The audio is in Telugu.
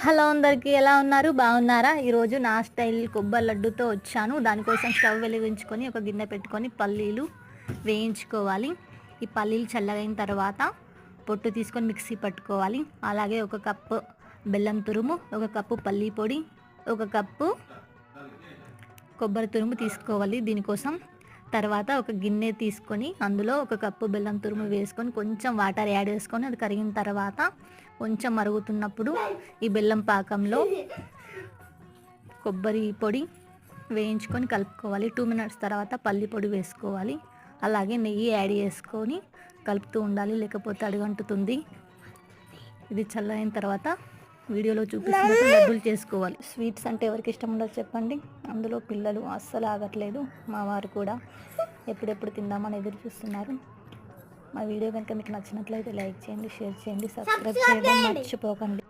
హలో అందరికీ, ఎలా ఉన్నారు? బాగున్నారా? ఈరోజు నా స్టైల్ కొబ్బరి లడ్డుతో వచ్చాను. దానికోసం స్టవ్ వెలిగించుకొని ఒక గిన్నె పెట్టుకొని పల్లీలు వేయించుకోవాలి. ఈ పల్లీలు చల్లగైన తర్వాత పొట్టు తీసుకొని మిక్సీ పట్టుకోవాలి. అలాగే ఒక కప్పు బెల్లం తురుము, ఒక కప్పు పల్లీ పొడి, ఒక కప్పు కొబ్బరి తురుము తీసుకోవాలి దీనికోసం. తర్వాత ఒక గిన్నె తీసుకొని అందులో ఒక కప్పు బెల్లం తురుము వేసుకొని కొంచెం వాటర్ యాడ్ చేసుకొని అది కరిగిన తర్వాత కొంచెం మరుగుతున్నప్పుడు ఈ బెల్లం పాకంలో కొబ్బరి పొడి వేయించుకొని కలుపుకోవాలి. 2 మినిట్స్ తర్వాత పల్లి పొడి వేసుకోవాలి. అలాగే నెయ్యి యాడ్ చేసుకొని కలుపుతూ ఉండాలి, లేకపోతే అడుగంటుతుంది. ఇది చల్లైన తర్వాత వీడియోలో చూపిస్తున్నట్టు లడ్డూలు చేసుకోవాలి. స్వీట్స్ అంటే ఎవరికి ఇష్టం ఉండదు చెప్పండి? అందులో పిల్లలు అస్సలు ఆగట్లేదు. మా వారు కూడా ఎప్పుడెప్పుడు తిందామని ఎదురు చూస్తున్నారు. మా వీడియో కనుక మీకు నచ్చినట్లయితే లైక్ చేయండి, షేర్ చేయండి, సబ్స్క్రైబ్ చేయడం మర్చిపోకండి.